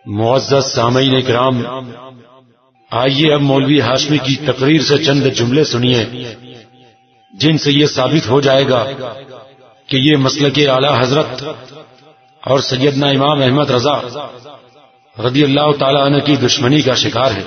معزز سامعین کرام، آئیے اب مولوی ہاشمی کی تقریر سے چند جملے سنیے جن سے یہ ثابت ہو جائے گا کہ یہ مسلک اعلی حضرت اور سیدنا امام احمد رضا رضی اللہ تعالی عنہ کی دشمنی کا شکار ہے۔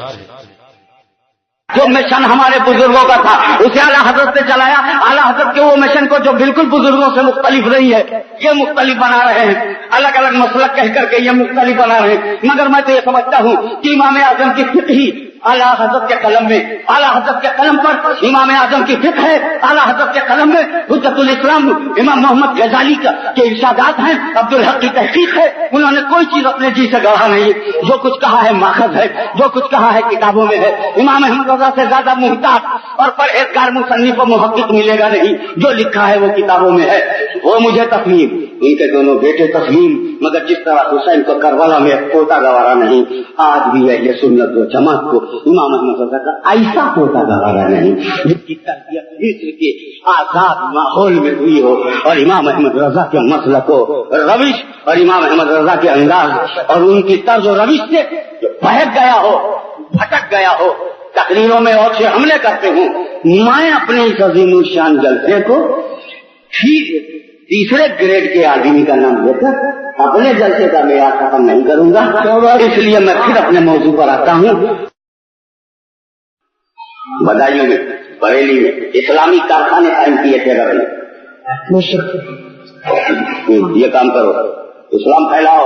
جو مشن ہمارے بزرگوں کا تھا اسے اعلیٰ حضرت نے چلایا، اعلیٰ حضرت کے وہ مشن کو جو بالکل بزرگوں سے مختلف رہی ہے یہ مختلف بنا رہے ہیں، الگ الگ مسلک کہہ کر کے یہ مختلف بنا رہے ہیں۔ مگر میں تو یہ سمجھتا ہوں کہ امام اعظم کی فقہ ہی اعلیٰ حضرت کے قلم میں، اعلیٰ حضرت کے قلم پر امام اعظم کی فقہ ہے، اعلیٰ حضرت کے قلم میں حجت الاسلام امام محمد غزالی کے ارشادات ہیں، عبدالحق کی تحقیق ہے، انہوں نے کوئی چیز اپنے جی سے گڑھا نہیں، جو کچھ کہا ہے ماخذ ہے، جو کچھ کہا ہے کتابوں میں ہے۔ امام احمد رضا سے زیادہ محتاط اور پرہیزگار مصنف و محقق ملے گا نہیں، جو لکھا ہے وہ کتابوں میں ہے۔ وہ مجھے تسلیم، ان کے دونوں بیٹے تسلیم، مگر جس طرح حسین کو کربلا میں پوتا گوارا نہیں، آج بھی ہے یہ سنت و جماعت کو امام احمد رضا کا ایسا پوتا گوارا نہیں جس کی تربیت مصر کے آزاد ماحول میں ہوئی ہو، اور امام احمد رضا کے مسلک و روش اور امام احمد رضا کے انداز اور ان کی طرز و روش سے جو بہک گیا ہو، بھٹک گیا ہو، تقریروں میں اور سے حملے کرتے ہوں۔ میں اپنے اس عظیم الشان جلسے کو تیسرے گریڈ کے آدمی کا نام لے کر اپنے جلسے کا معیار ختم نہیں کروں گا، اس لیے میں پھر اپنے موضوع پر آتا ہوں۔ بدایوں میں، بریلی میں اسلامی کارخانے قائم کیے تھے رہے، یہ کام کرو، اسلام پھیلاؤ،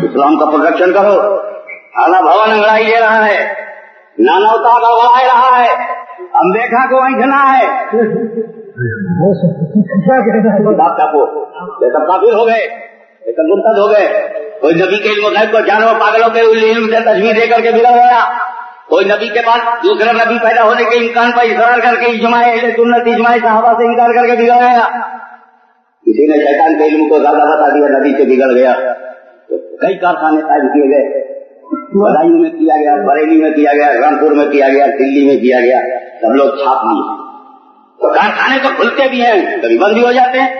اسلام کا پروڈکشن کرو۔ اعلیٰ بھون انگڑائی لے رہا ہے، نانا اتاگا بڑھا رہا ہے، امبیکا کو اینٹنا ہے، کافر ہو گئے، مرتد ہو گئے۔ کوئی نبی کے علم غیب کو جانو، پاگلوں کے علم سے تشبیہ دے کر کے بگڑ گیا۔ کوئی نبی کے بعد دوسرا نبی پیدا ہونے کے امکان پر اصرار کر کے اجماع اہل سنت، اجماع صحابہ سے انکار کر کے بگڑ گیا۔ کسی نے شیطان کے علم کو زیادہ بتا دیا، نبی سے بگڑ گیا۔ تو کئی کارخانے قائم کیے گئے، بدایوں میں کیا گیا، بریلی میں کیا گیا، رامپور میں کیا گیا، دلی میں کیا گیا، سب لوگ چھاپ لیے۔ تو کارخانے تو کھلتے بھی ہیں، کبھی بند بھی ہو جاتے ہیں۔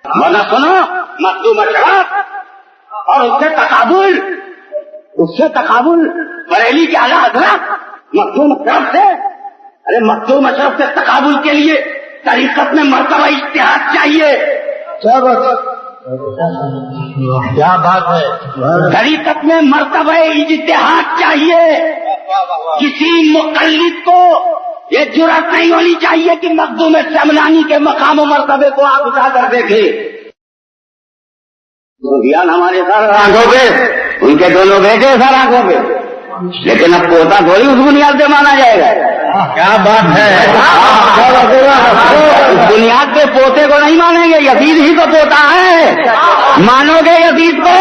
ورنہ سنو، مخدوم اشراف اور اس سے تقابل بریلی کے اعلیٰ حضرت مخدوم اشرف سے، ارے مخدوم اشرف سے تقابل کے لیے طریقت میں مرتبہ اجتہاد چاہیے۔ کیا بات ہے، طریقت میں مرتبہ اجتہاد چاہیے۔ کسی مقلد کو یہ جرأت نہیں ہونی چاہیے کہ مخدوم شملانی کے مقام و مرتبے کو آپ اٹھا کر دیکھیں۔ سفیان ہمارے سر آنکھوں پہ، ان کے دونوں بیٹے سر آنکھوں پہ، لیکن اب پوتا تھوڑی اس بنیاد پہ مانا جائے گا۔ کیا بات ہے، اس بنیاد پہ پوتے کو نہیں مانیں گے، یزید ہی تو پوتا ہے، مانو گے یزید کو؟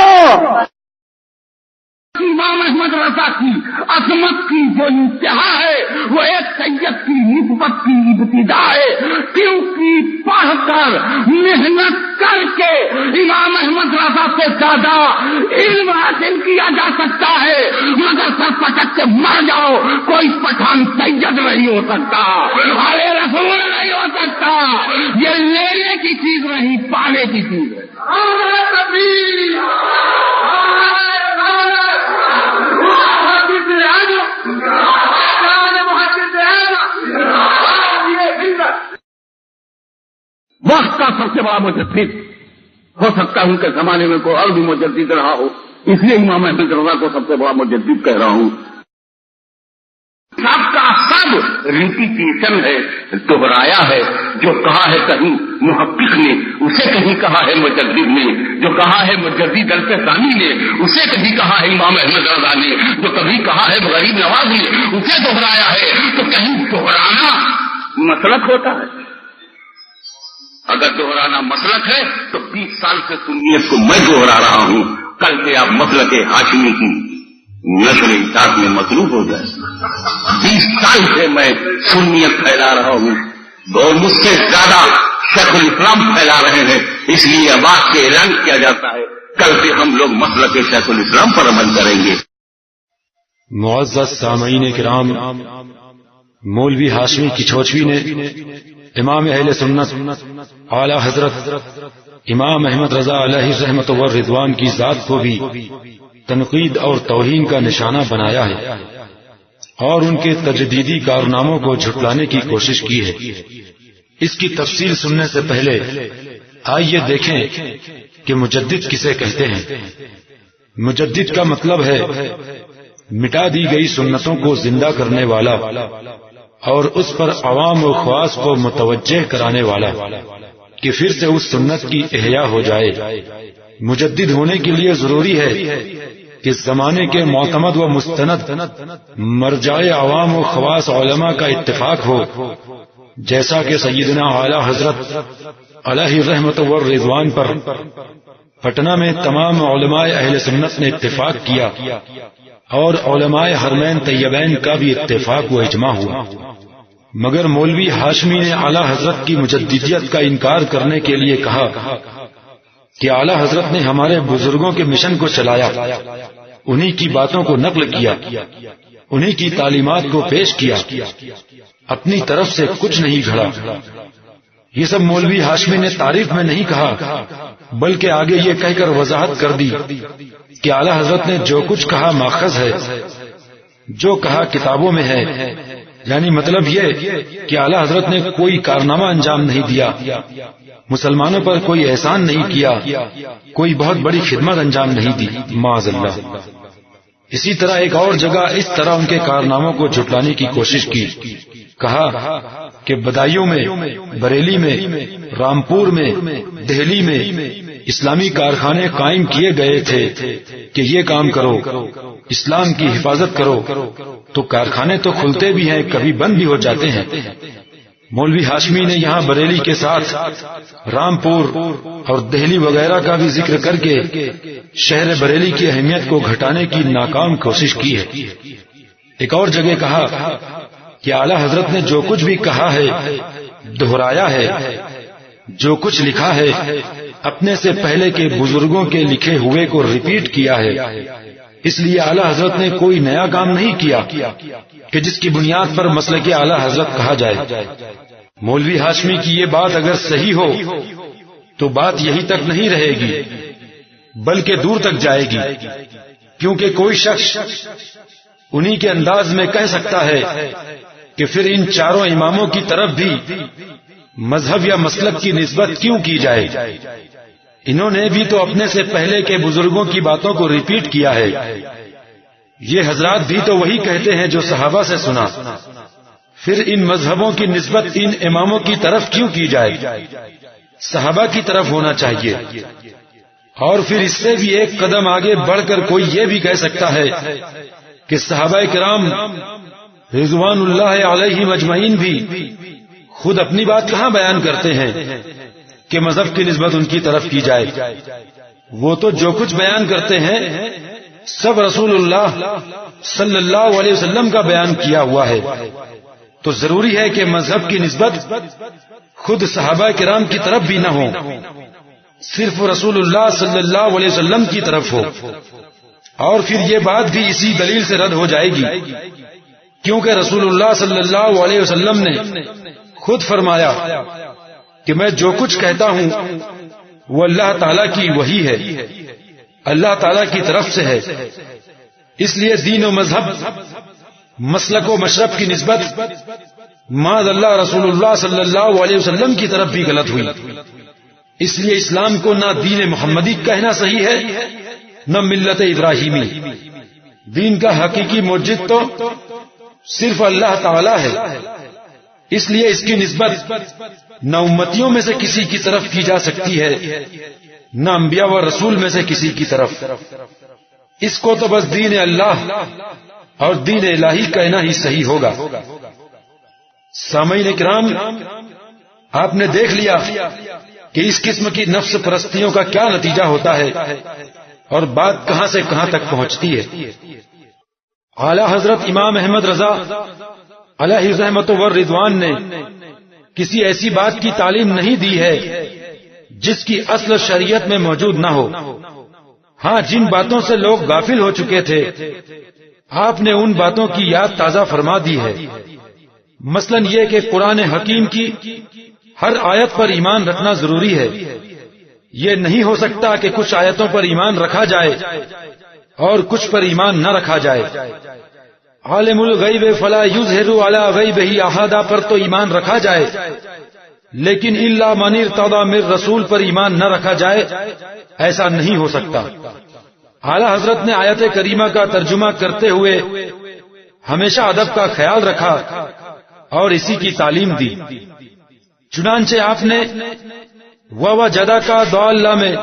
امام احمد رضا کی عظمت کی جو انتہا ہے وہ ایک سید کی نسبت کی ابتدا ہے، کیونکہ پڑھ کر محنت کر کے امام احمد رضا سے زیادہ علم حاصل کیا جا سکتا ہے، مگر سر پٹک کے مر جاؤ کوئی پٹھان سید نہیں ہو سکتا، ارے رسول نہیں ہو سکتا۔ یہ لینے کی چیز نہیں، پانے کی چیز ہے۔ وقت کا سب سے بڑا مجدد، ہو سکتا ہوں کہ زمانے میں کوئی اور بھی مجدد رہا ہو، اس لیے امام احمد رضا کو سب سے بڑا مجدد کہہ رہا ہوں۔ سب کا سب ریپیٹیشن ہے، دوہرایا ہے، جو کہا ہے کہیں محقق نے اسے کہیں کہا ہے مجدد نے، جو کہا ہے مجدد درس ثانی نے اسے کہیں کہا ہے امام احمد رضا نے، جو کبھی کہا ہے غریب نواز نے اسے دوہرایا ہے۔ تو کہیں دوہرانا مسلک ہوتا ہے؟ اگر دوہرانا مسلک ہے تو 20 سال سے سنیت کو میں دوہرا رہا ہوں، کل سے آپ مسلک ہاشمی کی نشر اشاعت میں مصروف ہو جائے۔ 20 سال سے میں سنیت پھیلا رہا ہوں، اور مجھ سے زیادہ شیخ الاسلام پھیلا رہے ہیں، اس لیے اب آپ سے اعلان کیا جاتا ہے کل سے ہم لوگ مسلک شیخ الاسلام پر عمل کریں گے۔ معزز سامعین کرام، مولوی ہاشمی کی چھوچوی نے امام اہل سنت اعلی حضرت امام احمد رضا علیہ رحمت و رضوان کی ذات کو بھی تنقید اور توہین کا نشانہ بنایا ہے اور ان کے تجدیدی کارناموں کو جھٹلانے کی کوشش کی ہے۔ اس کی تفصیل سننے سے پہلے آئیے دیکھیں کہ مجدد کسے کہتے ہیں۔ مجدد کا مطلب ہے مٹا دی گئی سنتوں کو زندہ کرنے والا اور اس پر عوام و خواص کو متوجہ کرانے والا کہ پھر سے اس سنت کی احیاء ہو جائے۔ مجدد ہونے کے لیے ضروری ہے کہ زمانے کے معتمد و مستند مرجع عوام و خواص علماء کا اتفاق ہو، جیسا کہ سیدنا اعلی حضرت علیہ رحمت و رضوان پر پٹنہ میں تمام علماء اہل سنت نے اتفاق کیا اور علماء حرمین طیبین کا بھی اتفاق و اجماع ہوا۔ مگر مولوی ہاشمی نے اعلی حضرت کی مجددیت کا انکار کرنے کے لیے کہا کہ اعلی حضرت نے ہمارے بزرگوں کے مشن کو چلایا، انہی کی باتوں کو نقل کیا، انہی کی تعلیمات کو پیش کیا، اپنی طرف سے کچھ نہیں گھڑا۔ یہ سب مولوی ہاشمی نے تعریف میں نہیں کہا، بلکہ آگے یہ کہہ کر وضاحت کر دی کہ اعلی حضرت نے جو کچھ کہا ماخذ ہے، جو کہا کتابوں میں ہے، یعنی مطلب یہ کہ اعلی حضرت نے کوئی کارنامہ انجام نہیں دیا، مسلمانوں پر کوئی احسان نہیں کیا، کوئی بہت بڑی خدمت انجام نہیں دی، معاذ اللہ۔ اسی طرح ایک اور جگہ اس طرح ان کے کارناموں کو جھٹلانے کی کوشش کی، کہا کہ بدایوں میں، بریلی میں، رامپور میں، دہلی میں اسلامی کارخانے قائم کیے گئے تھے کہ یہ کام کرو، اسلام کی حفاظت کرو، تو کارخانے تو کھلتے بھی ہیں، کبھی بند بھی ہو جاتے ہیں۔ مولوی ہاشمی نے یہاں بریلی کے ساتھ رامپور اور دہلی وغیرہ کا بھی ذکر کر کے شہر بریلی کی اہمیت کو گھٹانے کی ناکام کوشش کی ہے۔ ایک اور جگہ کہا کہ اعلی حضرت نے جو کچھ بھی کہا ہے دہرایا ہے، جو کچھ لکھا ہے اپنے سے پہلے کے بزرگوں کے لکھے ہوئے کو ریپیٹ کیا ہے، اس لیے اعلی حضرت نے کوئی نیا کام نہیں کیا کہ جس کی بنیاد پر مسلک اعلی حضرت کہا جائے۔ مولوی ہاشمی کی یہ بات اگر صحیح ہو تو بات یہی تک نہیں رہے گی بلکہ دور تک جائے گی، کیونکہ کوئی شخص انہی کے انداز میں کہہ سکتا ہے کہ پھر ان چاروں اماموں کی طرف بھی مذہب یا مسلک کی نسبت کیوں کی جائے؟ انہوں نے بھی تو اپنے سے پہلے کے بزرگوں کی باتوں کو ریپیٹ کیا ہے، یہ حضرات بھی تو وہی کہتے ہیں جو صحابہ سے سنا، پھر ان مذہبوں کی نسبت ان اماموں کی طرف کیوں کی جائے؟ صحابہ کی طرف ہونا چاہیے۔ اور پھر اس سے بھی ایک قدم آگے بڑھ کر کوئی یہ بھی کہہ سکتا ہے کہ صحابہ کرام رضوان اللہ علیہم اجمعین بھی خود اپنی بات کہاں بیان کرتے ہیں کہ مذہب کی نسبت ان کی طرف کی جائے؟ وہ تو جو کچھ بیان کرتے ہیں سب رسول اللہ صلی اللہ علیہ وسلم کا بیان کیا ہوا ہے، تو ضروری ہے کہ مذہب کی نسبت خود صحابہ کرام کی طرف بھی نہ ہو، صرف رسول اللہ صلی اللہ علیہ وسلم کی طرف ہو۔ اور پھر یہ بات بھی اسی دلیل سے رد ہو جائے گی کیونکہ رسول اللہ صلی اللہ علیہ وسلم نے خود فرمایا کہ میں جو کچھ کہتا ہوں وہ اللہ تعالیٰ کی وحی ہے، اللہ تعالیٰ کی طرف سے ہے، اس لیے دین و مذہب، مسلک و مشرب کی نسبت معاذ اللہ رسول اللہ صلی اللہ علیہ وسلم کی طرف بھی غلط ہوئی۔ اس لیے اسلام کو نہ دین محمدی کہنا صحیح ہے نہ ملت ابراہیمی۔ دین کا حقیقی موجد تو صرف اللہ تعالیٰ ہے، اس لیے اس کی نسبت نہ امتیوں میں سے کسی کی طرف کی جا سکتی ہے نہ انبیاء و رسول میں سے کسی کی طرف، اس کو تو بس دین اللہ اور دین الہی کہنا ہی صحیح ہوگا۔ سامعین کرام، آپ نے دیکھ لیا کہ اس قسم کی نفس پرستیوں کا کیا نتیجہ ہوتا ہے اور بات کہاں سے کہاں تک پہنچتی ہے۔ اعلی حضرت امام احمد رضا علیہ رحمت و رضوان نے کسی ایسی بات کی تعلیم نہیں دی ہے جس کی اصل شریعت میں موجود نہ ہو۔ ہاں، جن باتوں سے لوگ غافل ہو چکے تھے آپ نے ان باتوں کی یاد تازہ فرما دی ہے، مثلا یہ کہ قرآن حکیم کی ہر آیت پر ایمان رکھنا ضروری ہے، یہ نہیں ہو سکتا کہ کچھ آیتوں پر ایمان رکھا جائے اور کچھ پر ایمان نہ رکھا جائے۔ عالم الغیب فلا یظہر علی غیبہ احدا پر تو ایمان رکھا جائے، لیکن الا من ارتضی من رسول پر ایمان نہ رکھا جائے، ایسا نہیں ہو سکتا۔ اعلی حضرت نے آیت کریمہ کا ترجمہ کرتے ہوئے ہمیشہ ادب کا خیال رکھا اور اسی کی تعلیم دی۔ چنانچہ آپ نے وَوَجَدَ کا ضَالًّا میں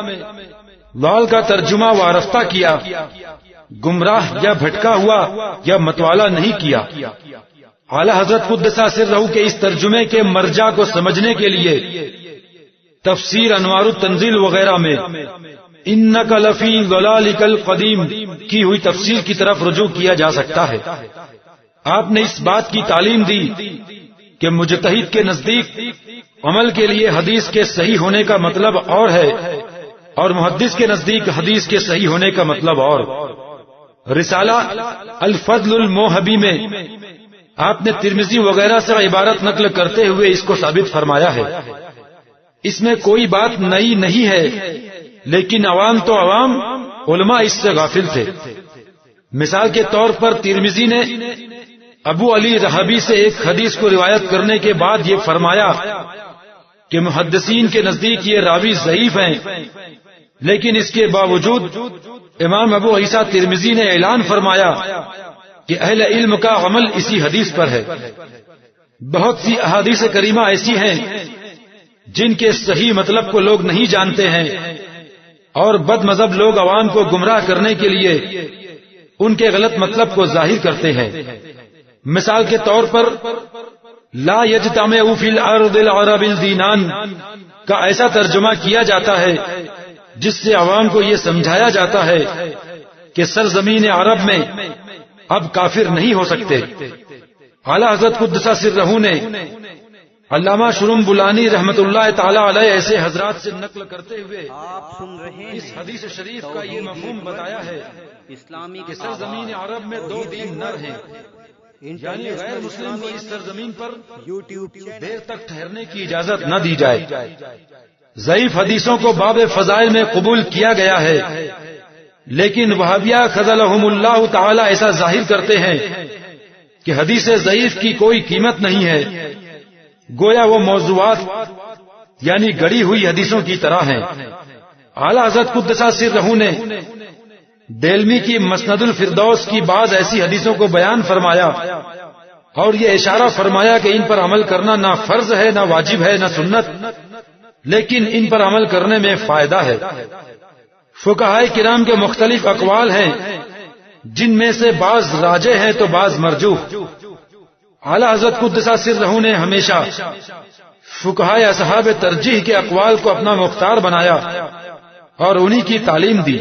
ضال کا ترجمہ وارفتہ کیا، گمراہ یا بھٹکا ہوا یا متوالا نہیں کیا۔ اعلی حضرت قدس سرہ کے اس ترجمے کے مرجع کو سمجھنے کے لیے تفسیر انوار التنزیل وغیرہ میں انک لفی ضلالک القدیم کی ہوئی تفسیر کی طرف رجوع کیا جا سکتا ہے۔ آپ نے اس بات کی تعلیم دی کہ مجتہد کے نزدیک عمل کے لیے حدیث کے صحیح ہونے کا مطلب اور ہے، اور محدث کے نزدیک حدیث کے صحیح ہونے کا مطلب اور۔ رسالہ الفضل الموہبی میں آپ نے ترمذی وغیرہ سے عبارت نقل کرتے ہوئے اس کو ثابت فرمایا ہے۔ اس میں کوئی بات نئی نہیں ہے، لیکن عوام تو عوام، علماء اس سے غافل تھے۔ مثال کے طور پر ترمذی نے ابو علی رحبی سے ایک حدیث کو روایت کرنے کے بعد یہ فرمایا کہ محدثین کے نزدیک یہ راوی ضعیف ہیں، لیکن اس کے باوجود امام ابو عیسیٰ ترمذی نے اعلان فرمایا کہ اہل علم کا عمل اسی حدیث پر ہے۔ بہت سی احادیث کریمہ ایسی ہیں جن کے صحیح مطلب کو لوگ نہیں جانتے ہیں، اور بد مذہب لوگ عوام کو گمراہ کرنے کے لیے ان کے غلط مطلب کو ظاہر کرتے ہیں۔ مثال کے طور پر لا یجتمع فی الارض العرب الدینان کا ایسا ترجمہ کیا جاتا ہے جس سے عوام کو یہ سمجھایا جاتا ہے کہ سرزمین عرب میں اب کافر نہیں ہو سکتے۔ اعلی حضرت قدس سرہ نے علامہ شرم بولانی رحمت اللہ تعالی علیہ ایسے حضرات سے نقل کرتے ہوئے اس حدیث شریف کا یہ مفہوم بتایا ہے کہ سرزمین عرب میں دو دین نر ہیں، یعنی غیر مسلم کو اس سرزمین پر دیر تک ٹھہرنے کی اجازت نہ دی جائے۔ ضعیف حدیثوں کو باب فضائل میں قبول کیا گیا ہے، لیکن وہابیہ خذلہم اللہ تعالی ایسا ظاہر کرتے ہیں کہ حدیث ضعیف کی کوئی قیمت نہیں ہے، گویا وہ موضوعات یعنی گڑی ہوئی حدیثوں کی طرح ہیں۔ اعلی حضرت قدس سرہ نے دیلمی کی مسند الفردوس کی بعض ایسی حدیثوں کو بیان فرمایا اور یہ اشارہ فرمایا کہ ان پر عمل کرنا نہ فرض ہے، نہ واجب ہے، نہ سنت، لیکن ان پر عمل کرنے میں فائدہ ہے۔ فقہائے کرام کے مختلف اقوال ہیں، جن میں سے بعض راجح ہیں تو بعض مرجوح۔ اعلی حضرت قدس سرہ نے ہمیشہ فقہائے اصحاب ترجیح کے اقوال کو اپنا مختار بنایا اور انہی کی تعلیم دی۔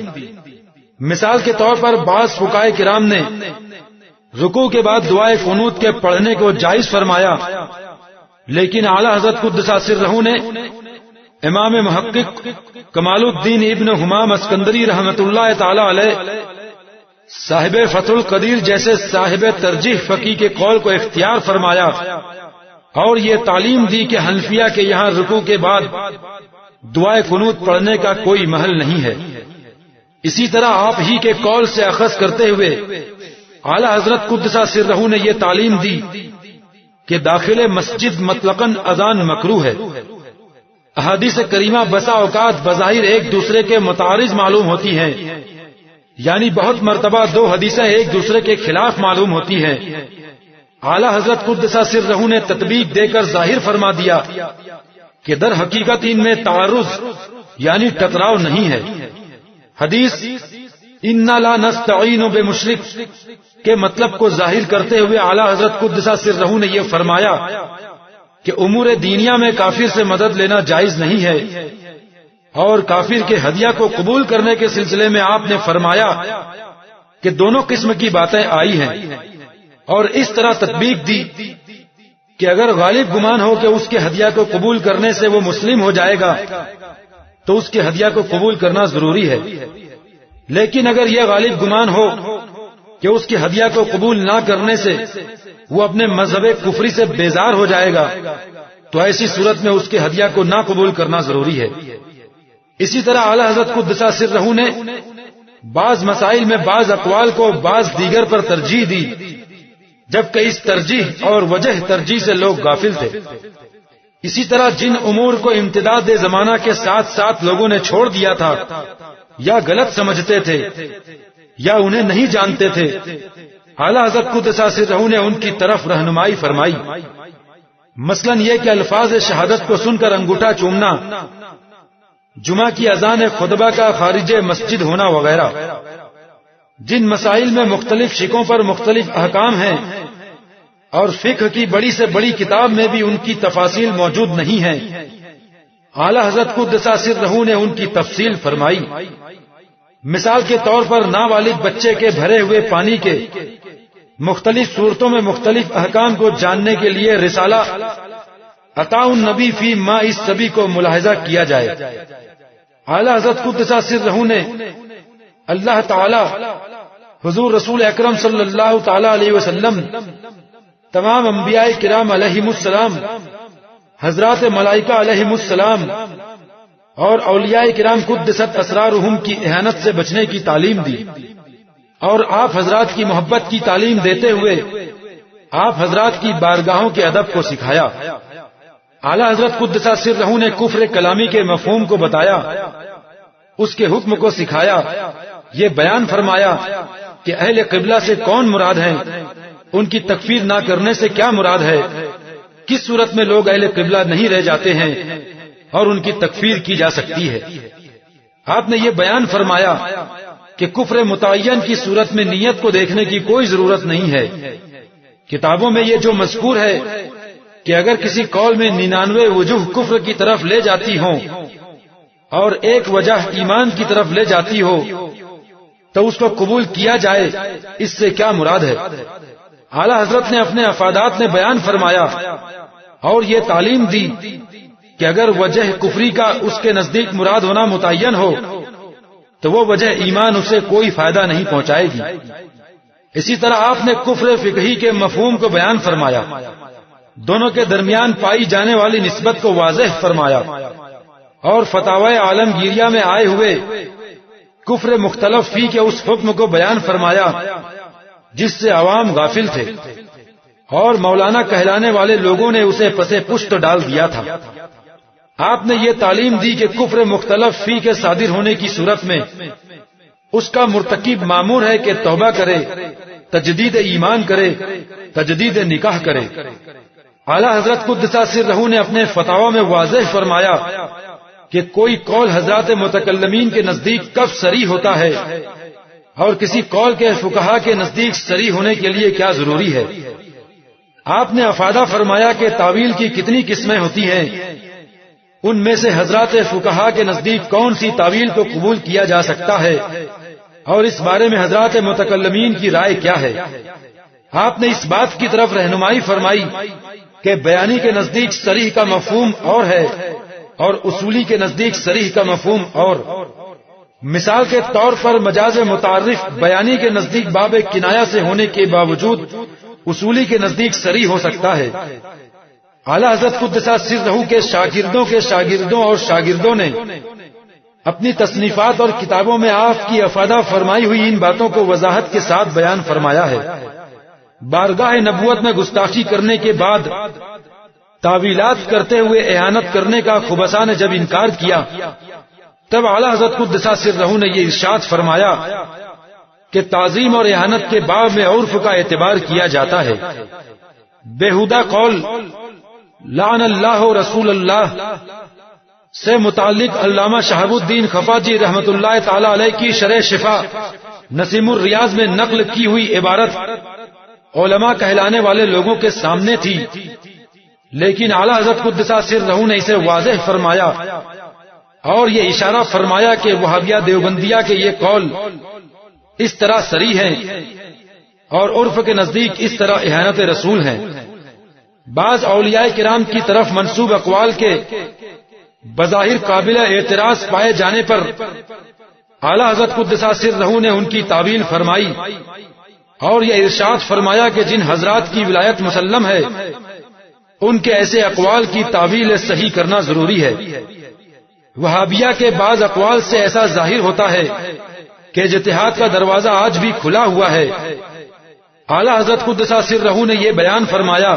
مثال کے طور پر بعض فقہائے کرام نے رکوع کے بعد دعائے قنوت کے پڑھنے کو جائز فرمایا، لیکن اعلی حضرت قدس سرہ نے امام محقق کمال الدین ابن حمام اسکندری رحمت اللہ تعالی علیہ صاحب فتح القدیر جیسے صاحب ترجیح فقی کے قول کو اختیار فرمایا اور یہ تعلیم دی کہ حنفیہ کے یہاں رکوع کے بعد دعائے قنوت پڑھنے کا کوئی محل نہیں ہے۔ اسی طرح آپ ہی کے قول سے اخذ کرتے ہوئے اعلی حضرت قدس سرہ نے یہ تعلیم دی کہ داخل مسجد مطلقاً اذان مکروہ ہے۔ احادیث کریمہ بسا اوقات بظاہر ایک دوسرے کے متعارض معلوم ہوتی ہیں، یعنی بہت مرتبہ دو حدیثیں ایک دوسرے کے خلاف معلوم ہوتی ہیں۔ اعلی حضرت قدس سرہ نے تطبیق دے کر ظاہر فرما دیا کہ در حقیقت ان میں تعارض یعنی ٹکراؤ نہیں ہے۔ حدیث انا لا نستعین بمشرک کے مطلب کو ظاہر کرتے ہوئے اعلی حضرت قدس سرہ نے یہ فرمایا کہ امور دینیہ میں کافر سے مدد لینا جائز نہیں ہے، اور کافر کے ہدیہ کو قبول کرنے کے سلسلے میں آپ نے فرمایا کہ دونوں قسم کی باتیں آئی ہیں، اور اس طرح تطبیق دی کہ اگر غالب گمان ہو کہ اس کے ہدیہ کو قبول کرنے سے وہ مسلم ہو جائے گا تو اس کے ہدیہ کو قبول کرنا ضروری ہے، لیکن اگر یہ غالب گمان ہو کہ اس کے ہدیہ کو قبول نہ کرنے سے وہ اپنے مذہب کفری سے بیزار ہو جائے گا تو ایسی صورت میں اس کے ہدیہ کو نہ قبول کرنا ضروری ہے۔ اسی طرح اعلی حضرت قدس سرہ نے بعض مسائل میں بعض اقوال کو بعض دیگر پر ترجیح دی، جبکہ اس ترجیح اور وجہ ترجیح سے لوگ غافل تھے۔ اسی طرح جن امور کو امتداد زمانہ کے ساتھ ساتھ لوگوں نے چھوڑ دیا تھا، یا غلط سمجھتے تھے یا انہیں نہیں جانتے تھے، اعلی حضرت قدس سرہ نے ان کی طرف رہنمائی فرمائی۔ مثلا یہ کہ الفاظ شہادت کو سن کر انگوٹھا چومنا، جمعہ کی اذان خطبہ کا خارج مسجد ہونا وغیرہ۔ جن مسائل میں مختلف شکوں پر مختلف احکام ہیں اور فقہ کی بڑی سے بڑی کتاب میں بھی ان کی تفاصیل موجود نہیں ہیں، اعلی حضرت قدس سرہ نے ان کی تفصیل فرمائی۔ مثال کے طور پر نابالغ بچے کے بھرے ہوئے پانی کے مختلف صورتوں میں مختلف احکام کو جاننے کے لیے رسالہ عطاء النبی فی ماء الصبی کو ملاحظہ کیا جائے۔ اعلی حضرت قدس سرہ نے اللہ تعالی، حضور رسول اکرم صلی اللہ تعالی علیہ وسلم، تمام انبیاء کرام علیہم السلام، حضرات ملائکہ علیہم السلام اور اولیاء کرام قدست اسرارہم کی اہانت سے بچنے کی تعلیم دی، اور آپ حضرات کی محبت کی تعلیم دیتے ہوئے آپ حضرات کی بارگاہوں کے ادب کو سکھایا۔ اعلی حضرت قدس سرہ نے کفر کلامی کے مفہوم کو بتایا، اس کے حکم کو سکھایا، یہ بیان فرمایا کہ اہل قبلہ سے کون مراد ہیں، ان کی تکفیر نہ کرنے سے کیا مراد ہے، کس صورت میں لوگ اہل قبلہ نہیں رہ جاتے ہیں اور ان کی تکفیر کی جا سکتی ہے۔ آپ نے یہ بیان فرمایا کہ کفر متعین کی صورت میں نیت کو دیکھنے کی کوئی ضرورت نہیں ہے۔ کتابوں میں یہ جو مذکور ہے کہ اگر کسی قول میں 99 وجوہ کفر کی طرف لے جاتی ہوں اور ایک وجہ ایمان کی طرف لے جاتی ہو تو اس کو قبول کیا جائے، اس سے کیا مراد ہے؟ اعلی حضرت نے اپنے افادات میں بیان فرمایا اور یہ تعلیم دی کہ اگر وجہ کفری کا اس کے نزدیک مراد ہونا متعین ہو تو وہ وجہ ایمان اسے کوئی فائدہ نہیں پہنچائے گی۔ اسی طرح آپ نے کفر فقہی کے مفہوم کو بیان فرمایا، دونوں کے درمیان پائی جانے والی نسبت کو واضح فرمایا، اور فتاوی عالمگیریہ میں آئے ہوئے کفر مختلف فی کے اس حکم کو بیان فرمایا جس سے عوام غافل تھے اور مولانا کہلانے والے لوگوں نے اسے پسے پشت ڈال دیا تھا۔ آپ نے یہ تعلیم دی کہ کفر مختلف فی کے صادر ہونے کی صورت میں اس کا مرتکب مامور ہے کہ توبہ کرے، تجدید ایمان کرے، تجدید نکاح کرے۔ اعلی حضرت قدس سرہ نے اپنے فتاوی میں واضح فرمایا کہ کوئی قول حضرات متکلمین کے نزدیک کب صریح ہوتا ہے اور کسی قول کے فقہا کے نزدیک صریح ہونے کے لیے کیا ضروری ہے۔ آپ نے افادہ فرمایا کہ تعویل کی کتنی قسمیں ہوتی ہیں، ان میں سے حضرات فقہا کے نزدیک کون سی تعویل کو قبول کیا جا سکتا ہے اور اس بارے میں حضرات متکلمین کی رائے کیا ہے۔ آپ نے اس بات کی طرف رہنمائی فرمائی کہ بیانی کے نزدیک صریح کا مفہوم اور ہے اور اصولی کے نزدیک صریح کا مفہوم اور۔ مثال کے طور پر مجاز متعارف بیانی کے نزدیک باب کنایہ سے ہونے کے باوجود اصولی کے نزدیک صریح ہو سکتا ہے۔ اعلی حضرت قدس سرہ کے شاگردوں اور شاگردوں نے اپنی تصنیفات اور کتابوں میں آپ کی افادہ فرمائی ہوئی ان باتوں کو وضاحت کے ساتھ بیان فرمایا ہے۔ بارگاہ نبوت میں گستاخی کرنے کے بعد تعویلات کرتے ہوئے اہانت کرنے کا خبثاء نے جب انکار کیا، تب اعلی حضرت قدس سرہ نے یہ ارشاد فرمایا کہ تعظیم اور اہانت کے باب میں عرف کا اعتبار کیا جاتا ہے۔ بیہودہ قول لعن اللہ رسول اللہ سے متعلق علامہ شہاب الدین خفاجی رحمت اللہ تعالی علیہ کی شرح شفا نسیم الریاض میں نقل کی ہوئی عبارت علماء کہلانے والے لوگوں کے سامنے تھی، لیکن اعلی حضرت قدس سرہ نے اسے واضح فرمایا اور یہ اشارہ فرمایا کہ وہابیہ دیوبندیہ کے یہ قول اس طرح صریح ہیں اور عرف کے نزدیک اس طرح اہانت رسول ہیں۔ بعض اولیاء کرام کی طرف منسوب اقوال کے بظاہر قابل اعتراض پائے جانے پر اعلی حضرت قدس سرہ نے ان کی تعویل فرمائی اور یہ ارشاد فرمایا کہ جن حضرات کی ولایت مسلم ہے ان کے ایسے اقوال کی تعویل صحیح کرنا ضروری ہے۔ وہابیہ کے بعض اقوال سے ایسا ظاہر ہوتا ہے کہ اجتہاد کا دروازہ آج بھی کھلا ہوا ہے۔ اعلیٰ حضرت قدس سرہ نے یہ بیان فرمایا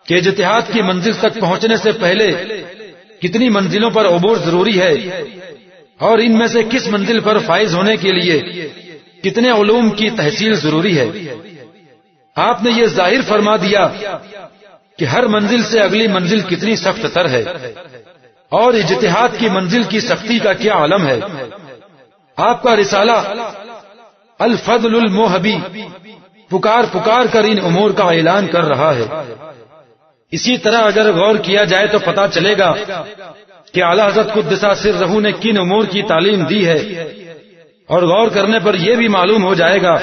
کہ اجتہاد کی منزل تک پہنچنے سے پہلے کتنی منزلوں پر عبور ضروری ہے، اور ان میں سے کس منزل پر فائز ہونے کے لیے کتنے علوم کی تحصیل ضروری ہے۔ آپ نے یہ ظاہر فرما دیا کہ ہر منزل سے اگلی منزل کتنی سخت تر ہے، اور اجتہاد کی منزل کی سختی کا کیا عالم ہے۔ آپ کا رسالہ الفضل الموہبی پکار پکار کر ان امور کا اعلان کر رہا ہے۔ اسی طرح اگر غور کیا جائے تو پتہ چلے گا کہ اعلیٰ حضرت قدس سرہ نے کن امور کی تعلیم دی ہے، اور غور کرنے پر یہ بھی معلوم ہو جائے گا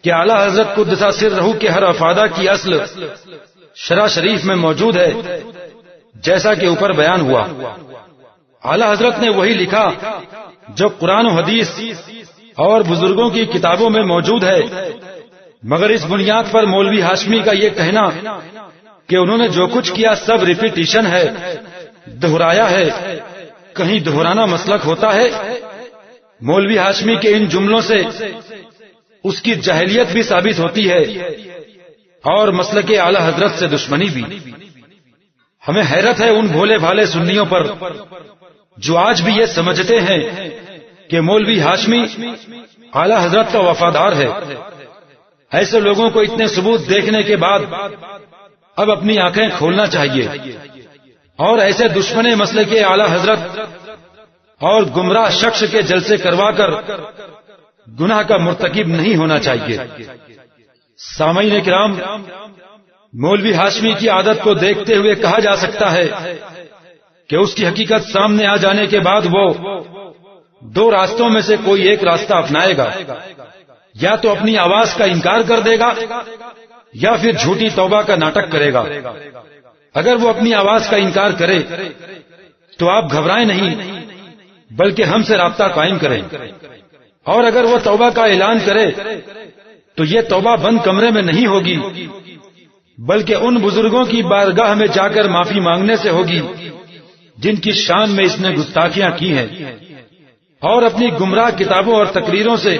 کہ اعلیٰ حضرت قدس سرہ کے ہر افادہ کی اصل شرع شریف میں موجود ہے، جیسا کہ اوپر بیان ہوا۔ اعلیٰ حضرت نے وہی لکھا جو قرآن و حدیث اور بزرگوں کی کتابوں میں موجود ہے، مگر اس بنیاد پر مولوی ہاشمی کا یہ کہنا کہ انہوں نے جو کچھ کیا سب ریپیٹیشن ہے، دہرایا ہے، کہیں دہرانا مسلک ہوتا ہے؟ مولوی ہاشمی کے ان جملوں سے اس کی جاہلیت بھی ثابت ہوتی ہے اور مسلک اعلیٰ حضرت سے دشمنی بھی۔ ہمیں حیرت ہے ان بھولے بھالے سنیوں پر جو آج بھی یہ سمجھتے ہیں کہ مولوی ہاشمی اعلیٰ حضرت کا وفادار ہے۔ ایسے لوگوں کو اتنے ثبوت دیکھنے کے بعد اب اپنی آنکھیں کھولنا چاہیے، اور ایسے دشمن مسلک اعلیٰ حضرت اور گمراہ شخص کے جلسے کروا کر گناہ کا مرتکب نہیں ہونا چاہیے۔ سامعین کرام، مولوی ہاشمی کی عادت کو دیکھتے ہوئے کہا جا سکتا ہے کہ اس کی حقیقت سامنے آ جانے کے بعد وہ دو راستوں میں سے کوئی ایک راستہ اپنائے گا، یا تو اپنی آواز کا انکار کر دے گا یا پھر جھوٹی توبہ کا ناٹک کرے گا۔ اگر وہ اپنی آواز کا انکار کرے تو آپ گھبرائیں نہیں، بلکہ ہم سے رابطہ قائم کریں، اور اگر وہ توبہ کا اعلان کرے تو یہ توبہ بند کمرے میں نہیں ہوگی، بلکہ ان بزرگوں کی بارگاہ میں جا کر معافی مانگنے سے ہوگی جن کی شان میں اس نے گستاخیاں کی ہیں، اور اپنی گمراہ کتابوں اور تقریروں سے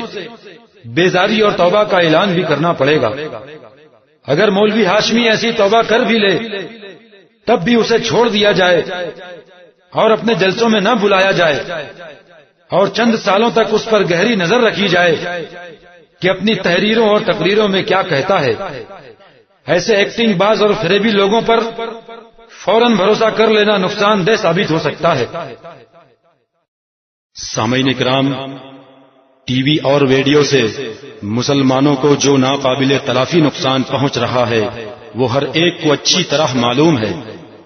بیزاری اور توبہ کا اعلان بھی کرنا پڑے گا۔ اگر مولوی ہاشمی ایسی توبہ کر بھی لے تب بھی اسے چھوڑ دیا جائے اور اپنے جلسوں میں نہ بلایا جائے، اور چند سالوں تک اس پر گہری نظر رکھی جائے کہ اپنی تحریروں اور تقریروں میں کیا کہتا ہے۔ ایسے ایکٹنگ باز اور فریبی لوگوں پر فوراً بھروسہ کر لینا نقصان دہ ثابت ہو سکتا ہے۔ سامعین کرام، ٹی وی اور ریڈیو سے مسلمانوں کو جو ناقابل تلافی نقصان پہنچ رہا ہے وہ ہر ایک کو اچھی طرح معلوم ہے۔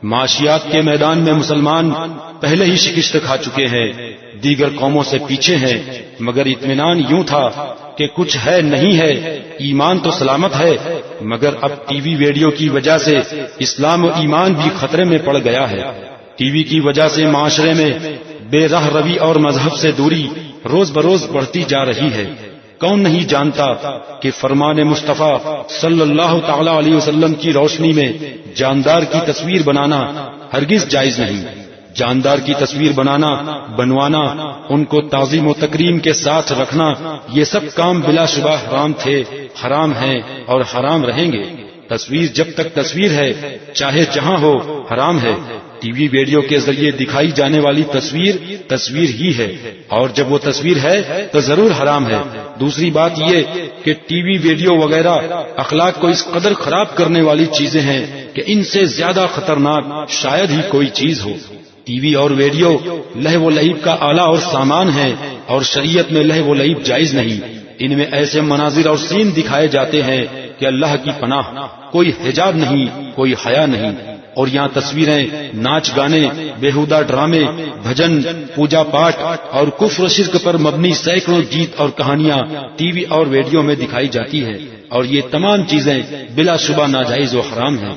معاشیات کے میدان میں مسلمان پہلے ہی شکست کھا چکے ہیں، دیگر قوموں سے پیچھے ہیں، مگر اطمینان یوں تھا کہ کچھ ہے نہیں ہے، ایمان تو سلامت ہے، مگر اب ٹی وی ریڈیو کی وجہ سے اسلام و ایمان بھی خطرے میں پڑ گیا ہے۔ ٹی وی کی وجہ سے معاشرے میں بے راہ روی اور مذہب سے دوری روز بروز بڑھتی جا رہی ہے۔ کون نہیں جانتا کہ فرمان مصطفیٰ صلی اللہ تعالی علیہ وسلم کی روشنی میں جاندار کی تصویر بنانا ہرگز جائز نہیں۔ جاندار کی تصویر بنانا، بنوانا، ان کو تعظیم و تکریم کے ساتھ رکھنا، یہ سب کام بلا شبہ حرام تھے، حرام ہیں اور حرام رہیں گے۔ تصویر جب تک تصویر ہے، چاہے جہاں ہو، حرام ہے۔ ٹی وی ریڈیو کے ذریعے دکھائی جانے والی تصویر تصویر ہی ہے، اور جب وہ تصویر ہے تو ضرور حرام ہے۔ دوسری بات یہ کہ ٹی وی ریڈیو وغیرہ اخلاق کو اس قدر خراب کرنے والی چیزیں ہیں کہ ان سے زیادہ خطرناک شاید ہی کوئی چیز ہو۔ ٹی وی اور ریڈیو لہو و لعب کا آلہ اور سامان ہے، اور شریعت میں لہو و لعب جائز نہیں۔ ان میں ایسے مناظر اور سین دکھائے جاتے ہیں کہ اللہ کی پناہ، کوئی حجاب نہیں، کوئی حیا نہیں، اور یہاں تصویریں، ناچ گانے، بیہودہ ڈرامے، بھجن، پوجا پاٹ اور کفر و شرک پر مبنی سینکڑوں گیت اور کہانیاں ٹی وی اور ریڈیو میں دکھائی جاتی ہیں، اور یہ تمام چیزیں بلا شبہ ناجائز و حرام ہیں۔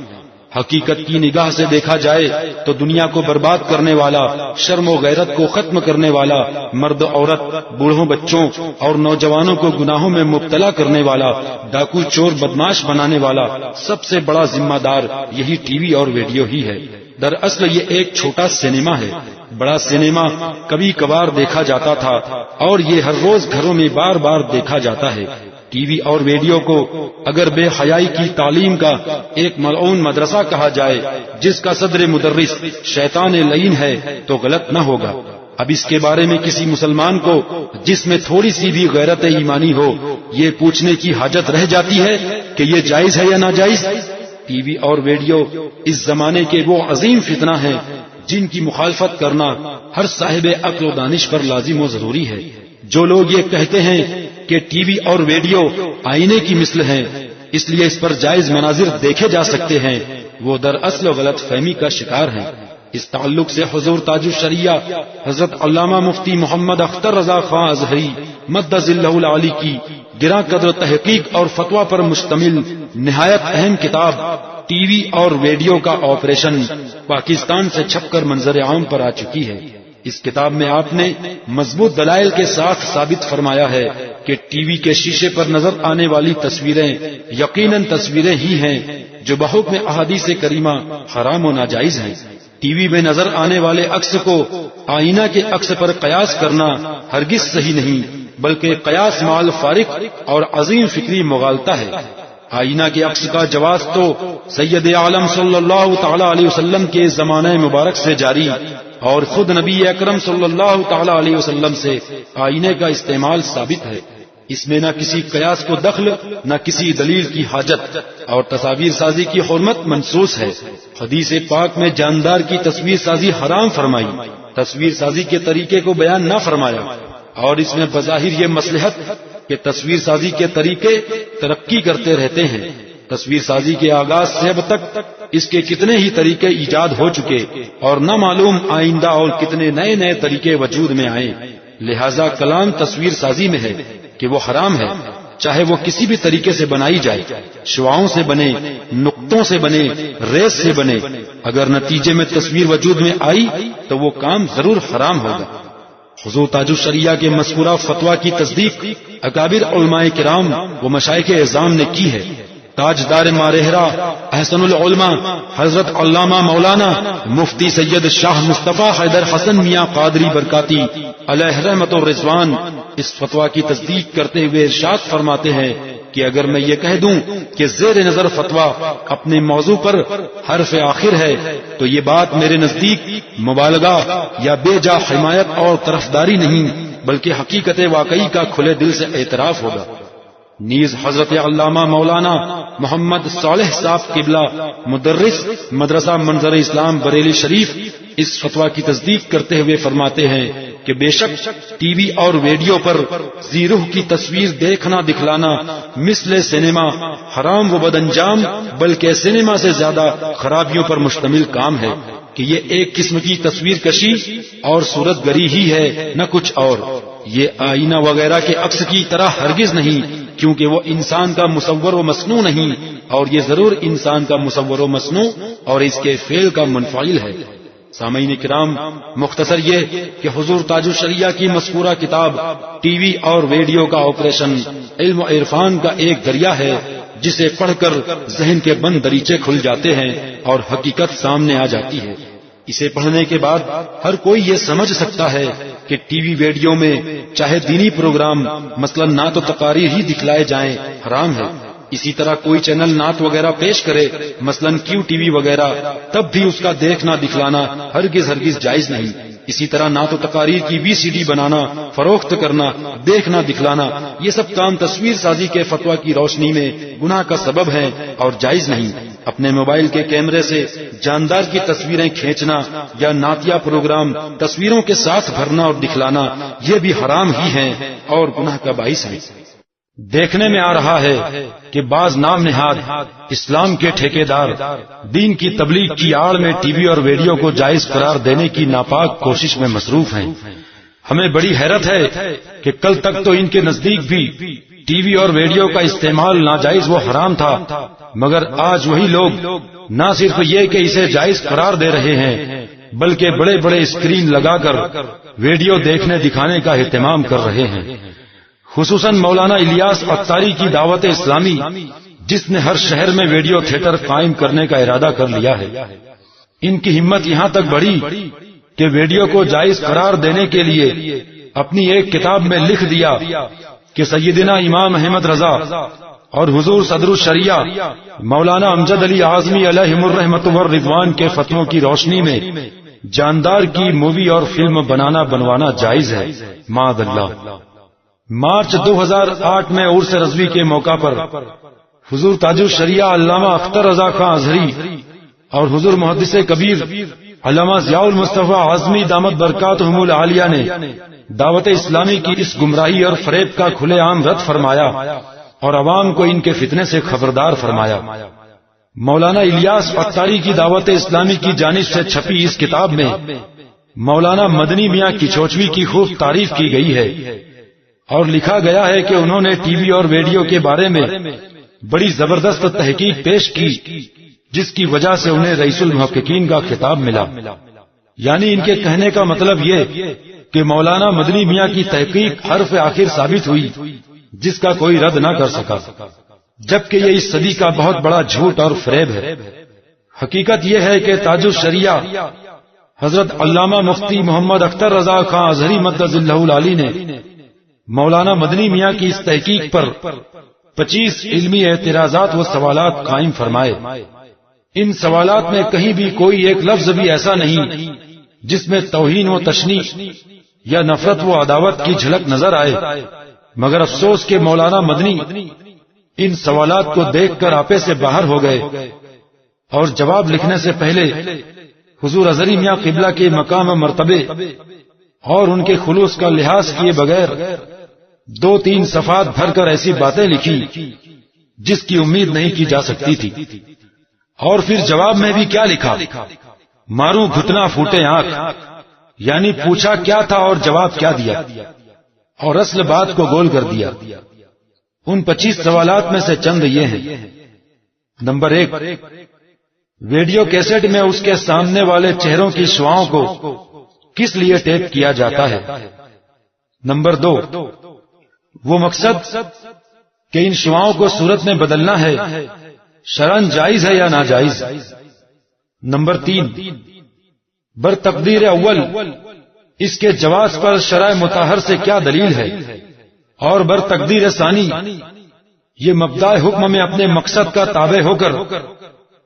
حقیقت کی نگاہ سے دیکھا جائے تو دنیا کو برباد کرنے والا، شرم و غیرت کو ختم کرنے والا، مرد عورت، بوڑھوں بچوں اور نوجوانوں کو گناہوں میں مبتلا کرنے والا، ڈاکو چور بدماش بنانے والا، سب سے بڑا ذمہ دار یہی ٹی وی اور ریڈیو ہی ہے۔ دراصل یہ ایک چھوٹا سینما ہے. بڑا سینما کبھی کبھار دیکھا جاتا تھا اور یہ ہر روز گھروں میں بار بار دیکھا جاتا ہے. ٹی وی اور ریڈیو کو اگر بے حیائی کی تعلیم کا ایک ملعون مدرسہ کہا جائے جس کا صدر مدرس شیطان لعین ہے تو غلط نہ ہوگا. اب اس کے بارے میں کسی مسلمان کو جس میں تھوڑی سی بھی غیرت ایمانی ہو یہ پوچھنے کی حاجت رہ جاتی ہے کہ یہ جائز ہے یا ناجائز. ٹی وی اور ریڈیو اس زمانے کے وہ عظیم فتنہ ہیں جن کی مخالفت کرنا ہر صاحب عقل و دانش پر لازم و ضروری ہے. جو لوگ یہ کہتے ہیں کہ ٹی وی اور ریڈیو آئینے کی مثل ہیں اس لیے اس پر جائز مناظر دیکھے جا سکتے ہیں وہ دراصل غلط فہمی کا شکار ہیں. اس تعلق سے حضور تاج الشریعہ حضرت علامہ مفتی محمد اختر رضا خان ازہری مدظ اللہ العالی کی گراں قدر تحقیق اور فتویٰ پر مشتمل نہایت اہم کتاب ٹی وی اور ریڈیو کا آپریشن پاکستان سے چھپ کر منظر عام پر آ چکی ہے. اس کتاب میں آپ نے مضبوط دلائل کے ساتھ ثابت فرمایا ہے کہ ٹی وی کے شیشے پر نظر آنے والی تصویریں یقیناً تصویریں ہی ہیں جو بحکم احادیث کریمہ حرام و ناجائز ہیں. ٹی وی میں نظر آنے والے عکس کو آئینہ کے عکس پر قیاس کرنا ہرگز صحیح نہیں بلکہ قیاس مال فارق اور عظیم فکری مغالطہ ہے. آئینہ کے عکس کا جواز تو سید عالم صلی اللہ تعالی علیہ وسلم کے زمانہ مبارک سے جاری اور خود نبی اکرم صلی اللہ تعالی علیہ وسلم سے آئینے کا استعمال ثابت ہے. اس میں نہ کسی قیاس کو دخل نہ کسی دلیل کی حاجت اور تصاویر سازی کی حرمت منصوص ہے. حدیث پاک میں جاندار کی تصویر سازی حرام فرمائی، تصویر سازی کے طریقے کو بیان نہ فرمایا اور اس میں بظاہر یہ مصلحت کہ تصویر سازی کے طریقے ترقی کرتے رہتے ہیں. تصویر سازی کے آغاز سے اب تک اس کے کتنے ہی طریقے ایجاد ہو چکے اور نہ معلوم آئندہ اور کتنے نئے نئے طریقے وجود میں آئے. لہذا کلام تصویر سازی میں ہے کہ وہ حرام ہے، چاہے وہ کسی بھی طریقے سے بنائی جائے، شعاؤں سے بنے، نقطوں سے بنے، ریس سے بنے. اگر نتیجے میں تصویر وجود میں آئی تو وہ کام ضرور حرام ہوگا. حضور تاج الشریعہ کے مذکورہ فتویٰ کی تصدیق اکابر علماء کرام و مشائخ اعظام نے کی ہے. تاجدار مارہرہ احسن العلماء حضرت علامہ مولانا مفتی سید شاہ مصطفیٰ حیدر حسن میاں قادری برکاتی علیہ رحمت و رضوان اس فتویٰ کی تصدیق کرتے ہوئے ارشاد فرماتے ہیں کہ اگر میں یہ کہہ دوں کہ زیر نظر فتویٰ اپنے موضوع پر حرف آخر ہے تو یہ بات میرے نزدیک مبالغہ یا بے جا حمایت اور طرفداری نہیں بلکہ حقیقت واقعی کا کھلے دل سے اعتراف ہوگا. نیز حضرت علامہ مولانا محمد صالح صاحب قبلہ مدرس مدرسہ منظر اسلام بریلی شریف اس فتویٰ کی تصدیق کرتے ہوئے فرماتے ہیں کہ بے شک ٹی وی اور ریڈیو پر ذی روح کی تصویر دیکھنا دکھلانا مثل سینما حرام و بد انجام بلکہ سینما سے زیادہ خرابیوں پر مشتمل کام ہے کہ یہ ایک قسم کی تصویر کشی اور صورت گری ہی ہے نہ کچھ اور. یہ آئینہ وغیرہ کے عکس کی طرح ہرگز نہیں کیونکہ وہ انسان کا مصور و مصنوع نہیں اور یہ ضرور انسان کا مصور و مصنوع اور اس کے فعل کا منفعل ہے. سامعین کرام، مختصر یہ کہ حضور تاج الشریعہ کی مذکورہ کتاب ٹی وی اور ریڈیو کا آپریشن علم و عرفان کا ایک دریا ہے جسے پڑھ کر ذہن کے بند دریچے کھل جاتے ہیں اور حقیقت سامنے آ جاتی ہے. اسے پڑھنے کے بعد ہر کوئی یہ سمجھ سکتا ہے کہ ٹی وی ریڈیو میں چاہے دینی پروگرام مثلا نعت و تقاریر ہی دکھلائے جائیں حرام ہے. اسی طرح کوئی چینل نعت وغیرہ پیش کرے مثلا کیو ٹی وی وغیرہ تب بھی اس کا دیکھنا دکھلانا ہرگز جائز نہیں. اسی طرح نعت و تقاریر کی وی سی ڈی بنانا، فروخت کرنا، دیکھنا دکھلانا یہ سب کام تصویر سازی کے فتویٰ کی روشنی میں گناہ کا سبب ہے اور جائز نہیں. اپنے موبائل کے کیمرے سے جاندار کی تصویریں کھینچنا یا نعتیہ پروگرام تصویروں کے ساتھ بھرنا اور دکھلانا یہ بھی حرام ہی ہیں اور گناہ کا باعث ہے. دیکھنے میں آ رہا ہے کہ بعض نام نہاد اسلام کے ٹھیکیدار دین کی تبلیغ کی آڑ میں ٹی وی اور ریڈیو کو جائز قرار دینے کی ناپاک کوشش میں مصروف ہیں. ہمیں بڑی حیرت ہے کہ کل تک تو ان کے نزدیک بھی ٹی وی اور ریڈیو کا استعمال ناجائز و حرام تھا، مگر آج وہی لوگ نہ صرف یہ کہ اسے جائز قرار دے رہے ہیں بلکہ بڑے بڑے اسکرین لگا کر ویڈیو دیکھنے دکھانے کا اہتمام کر رہے ہیں. خصوصاً مولانا الیاس اتاری کی دعوت اسلامی جس نے ہر شہر میں ویڈیو تھیٹر قائم کرنے کا ارادہ کر لیا ہے. ان کی ہمت یہاں تک بڑھی کہ ویڈیو کو جائز قرار دینے کے لیے اپنی ایک کتاب میں لکھ دیا کہ سیدنا امام احمد رضا اور حضور صدر الشریعہ مولانا امجد علی اعظمی علیہم الرحمت والرضوان کے فتووں کی روشنی میں جاندار کی مووی اور فلم بنوانا جائز ہے. معاذ اللہ. مارچ 2008 میں عرس رضوی کے موقع پر حضور تاج الشریعہ علامہ اختر رضا خان ازہری اور حضور محدث کبیر علامہ ضیاء المصطفیٰ اعظمی دامت برکاتہم العالیہ نے دعوت اسلامی کی اس گمراہی اور فریب کا کھلے عام رد فرمایا اور عوام کو ان کے فتنے سے خبردار فرمایا. مولانا الیاس اتاری کی دعوت اسلامی کی جانب سے چھپی اس کتاب میں مولانا مدنی میاں کچوچوی کی خوب تعریف کی گئی ہے اور لکھا گیا ہے کہ انہوں نے ٹی وی اور ریڈیو کے بارے میں بڑی زبردست تحقیق پیش کی جس کی وجہ سے انہیں رئیس المحققین کا خطاب ملا. یعنی ان کے کہنے کا مطلب یہ کہ مولانا مدنی میاں کی تحقیق حرف آخر ثابت ہوئی جس کا کوئی رد نہ کر سکا، جبکہ یہ اس صدی کا بہت بڑا جھوٹ اور فریب ہے. حقیقت یہ ہے کہ تاج الشریعہ حضرت علامہ مفتی محمد اختر رضا خان ازہری مدد اللہ العلی نے مولانا مدنی میاں کی اس تحقیق پر 25 علمی اعتراضات و سوالات قائم فرمائے. ان سوالات میں کہیں بھی کوئی ایک لفظ بھی ایسا نہیں جس میں توہین و تشنیع یا نفرت و عداوت کی جھلک نظر آئے، مگر افسوس کہ مولانا مدنی ان سوالات کو دیکھ کر آپے سے باہر ہو گئے اور جواب لکھنے سے پہلے حضور ازہری میاں قبلہ کے مقام و مرتبے اور ان کے خلوص کا لحاظ کیے بغیر 2-3 صفحات بھر کر ایسی باتیں لکھی جس کی امید نہیں کی جا سکتی تھی. اور پھر جواب میں بھی کیا لکھا؟ ماروں گھٹنا پھوٹے آنکھ، یعنی پوچھا کیا تھا اور جواب کیا دیا، اور اصل بات کو گول کر دیا. ان 25 سوالات میں سے چند یہ ہیں. نمبر 1، ویڈیو کیسٹ میں اس کے سامنے والے چہروں کی شعاؤں کو کس لیے ٹیپ کیا جاتا ہے؟ نمبر 2، وہ مقصد کہ ان شعاؤں کو صورت میں بدلنا ہے شرعاً جائز ہے یا ناجائز؟ نمبر 3، بر تقدیر اول اس کے جواز پر شرع مطہر سے کیا دلیل ہے؟ اور بر تقدیر ثانی یہ مبدأ حکم میں اپنے مقصد کا تابع ہو کر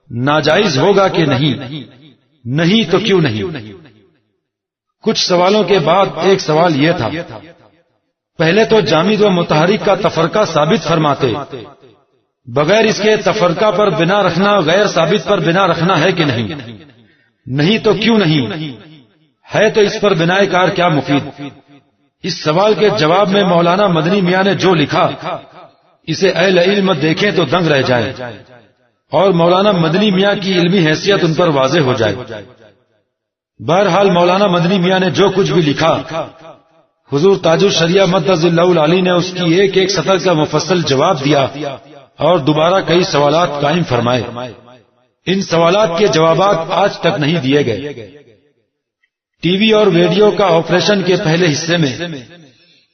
ناجائز ہوگا کہ نہیں؟ نہیں تو کیوں نہیں؟ کچھ سوالوں کے بعد ایک سوال یہ تھا، پہلے تو جامد و متحرک کا تفرقہ ثابت فرماتے، بغیر اس کے تفرقہ پر بنا رکھنا غیر ثابت پر بنا رکھنا ہے کہ نہیں؟ نہیں تو کیوں نہیں؟ ہے تو اس پر بنائے کار کیا مفید؟ اس سوال کے جواب میں مولانا مدنی میاں نے جو لکھا اسے اہل علم دیکھیں تو دنگ رہ جائیں اور مولانا مدنی میاں کی علمی حیثیت ان پر واضح ہو جائے. بہرحال مولانا مدنی میاں نے جو کچھ بھی لکھا حضور تاج الشریعہ مدد اللہ العلی نے اس کی ایک ایک سطر کا مفصل جواب دیا اور دوبارہ کئی سوالات قائم فرمائے. ان سوالات کے جوابات آج تک نہیں دیے گئے. ٹی وی اور ریڈیو کا آپریشن کے پہلے حصے میں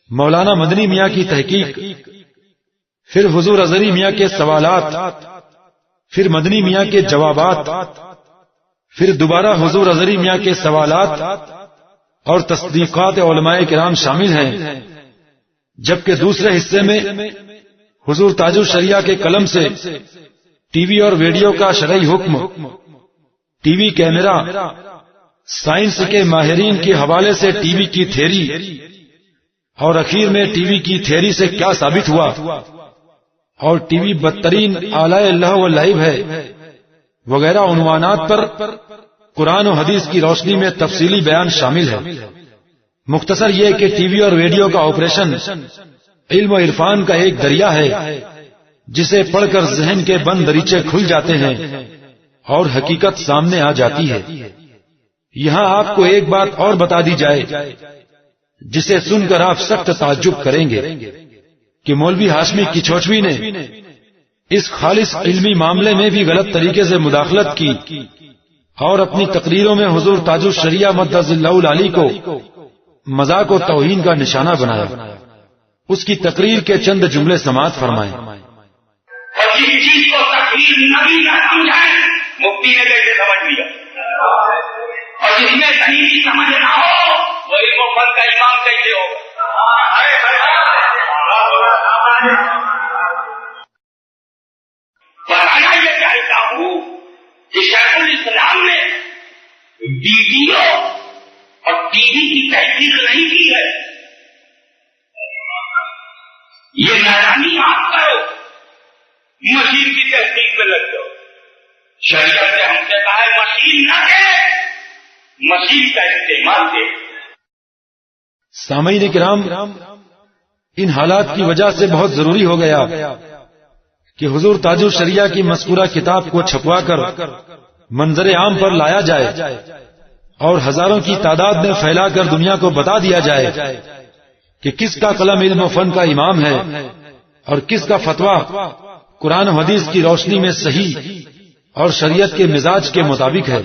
مولانا مدنی میاں کی تحقیق، پھر حضور ازہری میاں کے سوالات، پھر مدنی میاں کے جوابات، پھر دوبارہ حضور ازہری میاں کے سوالات اور تصدیقات علماء کرام شامل ہیں، جبکہ دوسرے حصے میں حضور تاج الشریعہ کے قلم سے ٹی وی اور ریڈیو کا شرعی حکم، ٹی وی کیمرہ، سائنس کے ماہرین کے حوالے سے ٹی وی کی تھیری، اور اخیر میں ٹی وی کی تھیری سے کیا ثابت ہوا، اور ٹی وی بدترین آلائے اللہ و لعب ہے وغیرہ عنوانات پر قرآن و حدیث کی روشنی میں تفصیلی بیان شامل ہے. مختصر یہ کہ ٹی وی اور ریڈیو کا آپریشن علم و عرفان کا ایک دریا ہے جسے پڑھ کر ذہن کے بند دریچے کھل جاتے ہیں اور حقیقت سامنے آ جاتی ہے. یہاں آپ کو ایک بات اور بتا دی جائے جسے سن کر آپ سخت تعجب کریں گے کہ مولوی ہاشمی کچوچوی نے اس خالص علمی معاملے میں بھی غلط طریقے سے مداخلت کی اور اپنی تقریروں میں حضور تاج الشریعہ مدد اللہ العلی کو مذاق و توہین کا نشانہ بنایا. اس کی تقریر کے چند جملے سماعت فرمائیں. اور جس چیز کو تقریر نبی نہ سمجھائیں مفتی نے کیسے سمجھ لیا؟ اور جس میں کہیں بھی سمجھ نہ ہو وہ علم و فن کا امام کیسے ہو؟ بتانا یہ چاہتا ہوں کہ شیخ الاسلام نے ویڈیو اور ٹی وی کی تحقیق نہیں کی ہے. یہ نادانی آپ کرو، مشین کی تحقیق میں لگ جاؤ. شریعت نے ہم سے کہا ہے مشین نہ دے، مشین کا استعمال دے. سامعین کرام، ان حالات کی وجہ سے بہت ضروری ہو گیا کہ حضور تاج الشریعہ کی مذکورہ کتاب کو چھپوا کر منظر عام پر لایا جائے اور ہزاروں کی تعداد میں پھیلا کر دنیا کو بتا دیا جائے کہ کس کا قلم علم و فن کا امام ہے اور کس کا فتویٰ قرآن و حدیث کی روشنی میں صحیح اور شریعت کے مزاج کے مطابق ہے.